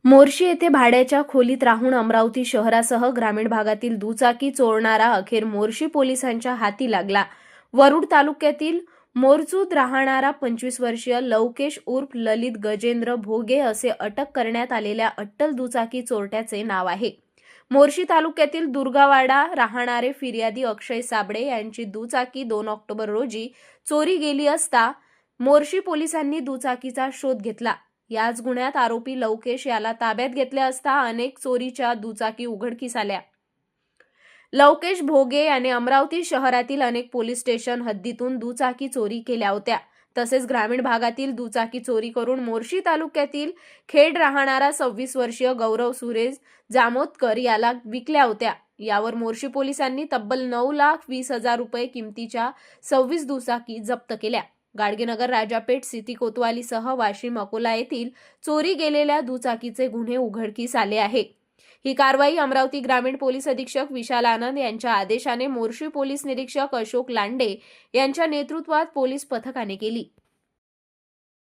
मोर्शी येथे भाड्याच्या खोलीत राहून अमरावती शहरासह ग्रामीण भागातील दुचाकी चोरणारा अखेर मोर्शी पोलिसांच्या हाती लागला। वरुड तालुक्यातील मोरचूद राहणारा 25 वर्षीय लवकेश उर्फ ललित गजेंद्र भोगे असे अटक करण्यात आलेल्या अट्टल दुचाकी चोरट्याचे नाव आहे। मोर्शी तालुक्यातील दुर्गावाडा राहणारे फिर्यादी अक्षय साबळे यांची दुचाकी 2 ऑक्टोबर रोजी चोरी गेली असता मोर्शी पोलिसांनी दुचाकीचा शोध घेतला। याच गुन्ह्यात आरोपी लवकेश याला ताब्यात घेतले असता अनेक चोरीच्या दुचाकी उघडकीस आल्या। लवकेश भोगे याने अमरावती शहरातील अनेक पोलीस स्टेशन हद्दीतून दुचाकी चोरी केल्या होत्या। तसेच ग्रामीण भागातील दुचाकी चोरी करून मोर्शी तालुक्यातील खेड राहणारा 26 वर्षीय गौरव सुरेश जामोदकर याला विकल्या होत्या। यावर मोर्शी पोलिसांनी तब्बल 9,20,000 रुपये किमतीच्या 26 दुचाकी जप्त केल्या। गाडगेनगर, राजापेठ, सिटी कोतवालीसह वाशिम, अकोला येथील चोरी गेलेल्या दुचाकीचे गुन्हे उघडकीस आले आहे। ही कारवाई अमरावती ग्रामीण पोलीस अधीक्षक विशाल आनंद यांच्या आदेशाने मोर्शी पोलीस निरीक्षक अशोक लांडे यांच्या नेतृत्वात पोलीस पथकाने केली।